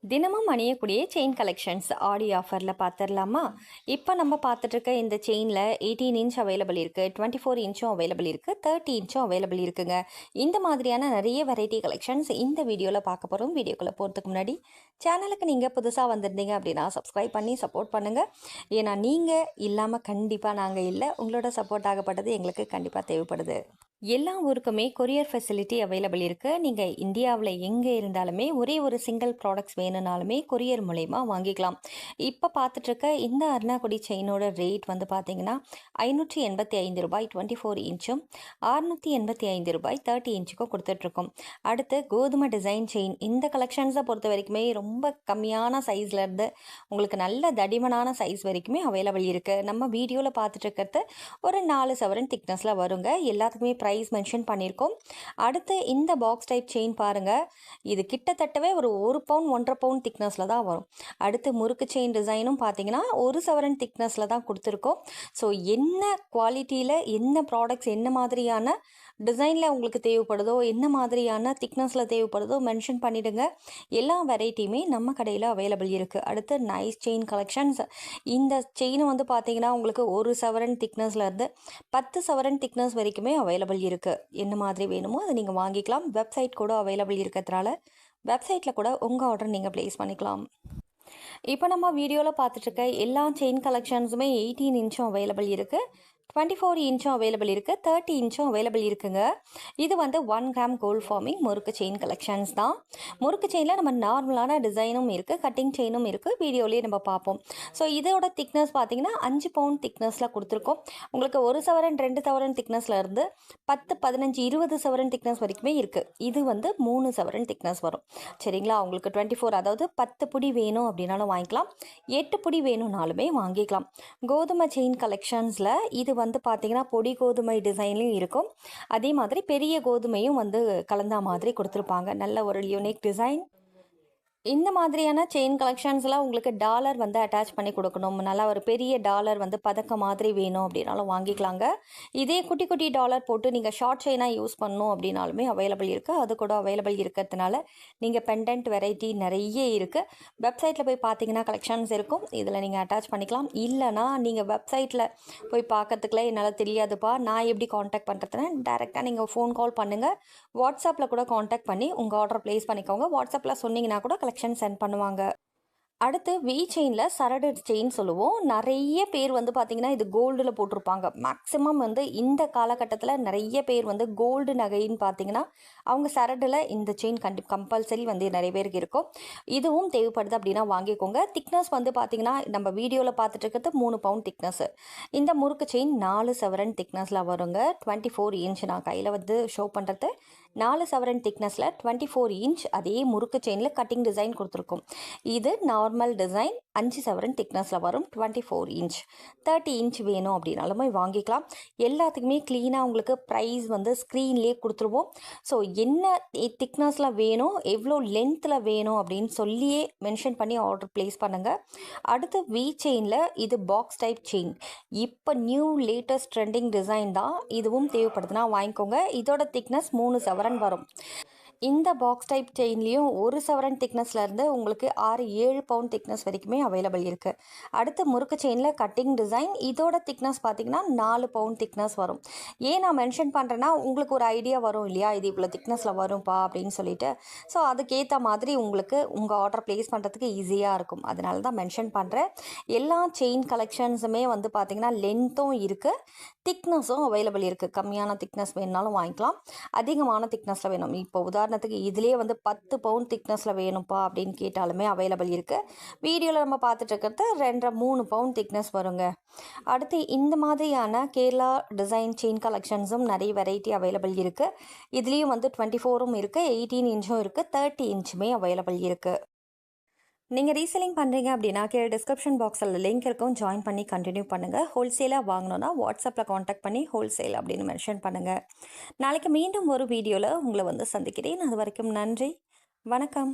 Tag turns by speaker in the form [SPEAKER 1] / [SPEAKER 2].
[SPEAKER 1] தினமும் அணியக்கூடிய chain collections ஆடி ஆஃபரில் பார்த்துடலாமா? இப்போ நம்ம பார்த்துட்ருக்க இந்த செயினில் 18 இன்ச் அவைலபிள் இருக்குது, 24 இன்ச்சும் அவைலபிள் இருக்குது, 30 இன்ச்சும் அவைலபிள் இருக்குங்க. இந்த மாதிரியான நிறைய வெரைட்டி கலெக்ஷன்ஸ் இந்த வீடியோவில் பார்க்க போகிறோம். வீடியோக்குள்ளே போகிறதுக்கு முன்னாடி சேனலுக்கு நீங்கள் புதுசாக வந்திருந்தீங்க அப்படின்னா சப்ஸ்கிரைப் பண்ணி சப்போர்ட் பண்ணுங்கள். ஏன்னா நீங்கள் இல்லாமல் கண்டிப்பாக நாங்கள் இல்லை. உங்களோட சப்போர்ட் ஆகப்பட்டது எங்களுக்கு கண்டிப்பாக தேவைப்படுது. எல்லா ஊருக்குமே கொரியர் ஃபெசிலிட்டி அவைலபிள் இருக்குது. நீங்கள் இந்தியாவில் எங்கே இருந்தாலுமே ஒரே ஒரு சிங்கிள் ப்ராடக்ட்ஸ் வேணும்னாலுமே கொரியர் மூலயமா வாங்கிக்கலாம். இப்போ பார்த்துட்ருக்க இந்த அருணாக்குடி செயினோட ரேட் வந்து பார்த்தீங்கன்னா 585 ரூபாய் 24 இன்ச்சும், 685 ரூபாய் 30 இன்ச்சுக்கும் கொடுத்துட்ருக்கோம். அடுத்து கோதுமை டிசைன் செயின். இந்த கலெக்ஷன்ஸை பொறுத்த வரைக்குமே ரொம்ப கம்மியான சைஸ்லேருந்து உங்களுக்கு நல்ல தடிமனான சைஸ் வரைக்குமே அவைலபிள் இருக்குது. நம்ம வீடியோவில் பார்த்துட்ருக்கிறது ஒரு 4 சவரன் திக்னஸில் வருங்க. எல்லாத்துக்குமே ப்ரைஸ் மென்ஷன் பண்ணியிருக்கோம். அடுத்து இந்த பாக்ஸ் டைப் செயின் பாருங்கள். இது கிட்டத்தட்டவே ஒரு 1 பவுன் 1.5 பவுன் திக்னஸில் தான் வரும். அடுத்து முறுக்கு செயின் டிசைனும் பார்த்தீங்கன்னா 1 சவரன் திக்னஸில் தான் கொடுத்துருக்கோம். ஸோ என்ன குவாலிட்டியில் என்ன ப்ராடக்ட்ஸ் என்ன மாதிரியான டிசைனில் உங்களுக்கு தேவைப்படுதோ, என்ன மாதிரியான திக்னஸில் தேவைப்படுதோ மென்ஷன் பண்ணிவிடுங்க. எல்லா வெரைட்டியுமே நம்ம கடையில் அவைலபிள் இருக்குது. அடுத்து நைஸ் செயின் கலெக்ஷன்ஸ். இந்த செயின் வந்து பார்த்தீங்கன்னா உங்களுக்கு 1 சவரன் திக்னஸ்லேருந்து 10 சவரன் திக்னஸ் வரைக்குமே அவைலபிள் இருக்குது. என்ன மாதிரி வேணுமோ அதை நீங்கள் வாங்கிக்கலாம். வெப்சைட் கூட அவைலபிள் இருக்கிறதுனால வெப்சைட்டில் கூட உங்கள் ஆர்டர் நீங்கள் ப்ளேஸ் பண்ணிக்கலாம். இப்போ நம்ம வீடியோவில் பார்த்துட்ருக்க எல்லா செயின் கலெக்ஷன்ஸுமே 18 இன்ச்சும் அவைலபிள் இருக்குது, 24 இன்ச்சும் அவைலபிள் இருக்குது, 30 இன்ச்சும் அவைலபிள் இருக்குங்க. இது வந்து 1 கிராம் கோல்ட் ஃபார்மிங் முறுக்கு செயின் கலெக்ஷன்ஸ் தான். முறுக்கு செயினில் நம்ம நார்மலான டிசைனும் இருக்குது, கட்டிங் செயினும் இருக்குது. வீடியோலேயே நம்ம பார்ப்போம். ஸோ இதோட திக்னஸ் பார்த்தீங்கன்னா 5 பவுண்ட் திக்னஸில் கொடுத்துருக்கோம். உங்களுக்கு 1 சவரன் 2 சவரன் திக்னஸில் இருந்து 10, 15, 20 சவரன் திக்னஸ் வரைக்குமே இருக்குது. இது வந்து 3 சவரன் திக்னஸ் வரும். சரிங்களா? உங்களுக்கு 24 அதாவது 10 புடி வேணும் அப்படின்னாலும் வாங்கிக்கலாம், 8 புடி வேணும்னாலுமே வாங்கிக்கலாம். கோதுமை செயின் கலெக்ஷன்ஸில் இது வந்து பார்த்தீங்கன்னா பொடி கோதுமை டிசைன்லையும் இருக்கும், அதே மாதிரி பெரிய கோதுமையும் வந்து கலந்தா மாதிரி கொடுத்துருப்பாங்க. நல்ல ஒரு யூனிக் டிசைன். இந்த மாதிரியான செயின் கலெக்ஷன்ஸ்லாம் உங்களுக்கு டாலர் வந்து அட்டாச் பண்ணி கொடுக்கணும், நல்லா ஒரு பெரிய டாலர் வந்து பதக்கம் மாதிரி வேணும் அப்படின்னாலும் வாங்கிக்கலாங்க. இதே குட்டி குட்டி டாலர் போட்டு நீங்கள் ஷார்ட் செயினாக யூஸ் பண்ணணும் அப்படின்னாலுமே அவைலபிள் இருக்குது. அது கூட அவைலபிள் இருக்கிறதுனால நீங்கள் பெண்டன்ட் வெரைட்டி நிறைய இருக்குது. வெப்சைட்டில் போய் பார்த்தீங்கன்னா கலெக்ஷன்ஸ் இருக்கும், இதில் நீங்கள் அட்டாச் பண்ணிக்கலாம். இல்லைனா நீங்கள் வெப்சைட்டில் போய் பார்க்கறதுக்குலாம் என்னால் தெரியாதுப்பா, நான் எப்படி காண்டாக்ட் பண்ணுறதுன்னு டேரெக்டாக நீங்கள் ஃபோன் கால் பண்ணுங்கள். வாட்ஸ்அப்பில் கூட காண்டாக்ட் பண்ணி உங்கள் ஆர்டர் ப்ளேஸ் பண்ணிக்கோங்க. வாட்ஸ்அப்பில் சொன்னீங்கன்னா கூட கலெக்ஷன் சென்ட் பண்ணுவாங்க. அடுத்து வி செயினில் சரடு செயின் சொல்லுவோம். நிறைய பேர் வந்து பார்த்திங்கன்னா இது கோல்டில் போட்டிருப்பாங்க. மேக்ஸிமம் வந்து இந்த காலகட்டத்தில் நிறைய பேர் வந்து கோல்டு நகைன்னு பார்த்திங்கன்னா அவங்க சரடில் இந்த செயின் கம்பல்சரி வந்து நிறைய பேருக்கு இருக்கும். இதுவும் தேவைப்படுது அப்படின்னா வாங்கிக்கோங்க. திக்னஸ் வந்து பார்த்திங்கன்னா நம்ம வீடியோவில் பார்த்துட்டு இருக்கிறது 3 பவுண்ட் திக்னஸ். இந்த முறுக்கு செயின் 4 சவரன் திக்னஸில் வருங்க. 24 இன்ச் நான் கையில் வந்து ஷோ பண்ணுறது 4 சவரன் திக்னஸில் 24 இன்ச். அதே முறுக்கு செயினில் கட்டிங் டிசைன் கொடுத்துருக்கோம். இது நார்மல் டிசைன் 5 சவரன் திக்னஸில் வரும். 24 இன்ச் 30 இன்ச் வேணும் அப்படின்னாலுமே வாங்கிக்கலாம். எல்லாத்துக்குமே க்ளீனாக உங்களுக்கு ப்ரைஸ் வந்து ஸ்க்ரீன்லேயே கொடுத்துருவோம். ஸோ என்ன திக்னஸில் வேணும், எவ்வளோ லென்த்தில் வேணும் அப்படின்னு சொல்லியே மென்ஷன் பண்ணி ஆர்டர் ப்ளேஸ் பண்ணுங்கள். அடுத்து வி செயினில் இது பாக்ஸ் டைப் செயின். இப்போ நியூ லேட்டஸ்ட் ட்ரெண்டிங் டிசைன் தான். இதுவும் தேவைப்படுதுன்னா வாங்கிக்கோங்க. இதோட திக்னஸ் 3 சவரன் வரும். இந்த பாக்ஸ் டைப் செயின்லேயும் 1 சவரன் திக்னஸ்லேருந்து உங்களுக்கு 6-7 பவுண்ட் திக்னஸ் வரைக்குமே அவைலபிள் இருக்குது. அடுத்து முறுக்கு செயினில் கட்டிங் டிசைன். இதோட திக்னஸ் பார்த்திங்கன்னா 4 பவுண்ட் திக்னஸ் வரும். ஏன் நான் மென்ஷன் பண்ணுறேன்னா உங்களுக்கு ஒரு ஐடியா வரும் இல்லையா, இது இவ்வளோ திக்னஸில் வரும்ப்பா அப்படின்னு சொல்லிட்டு. ஸோ அதுக்கேற்ற மாதிரி உங்களுக்கு உங்கள் ஆர்டர் ப்ளேஸ் பண்ணுறதுக்கு ஈஸியாக இருக்கும். அதனால தான் மென்ஷன் பண்ணுறேன். எல்லா செயின் கலெக்ஷன்ஸுமே வந்து பார்த்திங்கன்னா லென்த்தும் இருக்குது, திக்னஸும் அவைலபிள் இருக்குது. கம்மியான திக்னஸ் வேணுனாலும் வாங்கிக்கலாம், அதிகமான திக்னஸில் வேணும். இப்போ உதாரணத்துக்கு இதிலே வந்து 10 பவுண்ட் திக்னஸில் வேணும்ப்பா அப்படின்னு கேட்டாலுமே அவைலபிள் இருக்குது. வீடியோவில் நம்ம பார்த்துட்டு இருக்கிறது 2.5-3 பவுண்ட் திக்னஸ் வருங்க. அடுத்து இந்த மாதிரியான கேரளா டிசைன் செயின் கலெக்ஷன்ஸும் நிறைய வெரைட்டி அவைலபிள் இருக்குது. இதுலேயும் வந்து 24ம் இருக்குது, 18 இன்ச்சும் இருக்குது, 30 இன்ச்சுமே அவைலபிள் இருக்குது. நீங்கள் ரீசெல்லிங் பண்ணுறீங்க அப்படின்னா கீழே டிஸ்கிரிப்ஷன் பாக்ஸில் லிங்க் இருக்கும், ஜாயின் பண்ணி கண்டினியூ பண்ணுங்கள். ஹோல்சேலாக வாங்கணுன்னா வாட்ஸ்அப்பில் காண்டாக்ட் பண்ணி ஹோல்சேல் அப்படின்னு மென்ஷன் பண்ணுங்கள். நாளைக்கு மீண்டும் ஒரு வீடியோவில் உங்களை வந்து சந்திக்கிறேன். அது வரைக்கும் நன்றி, வணக்கம்.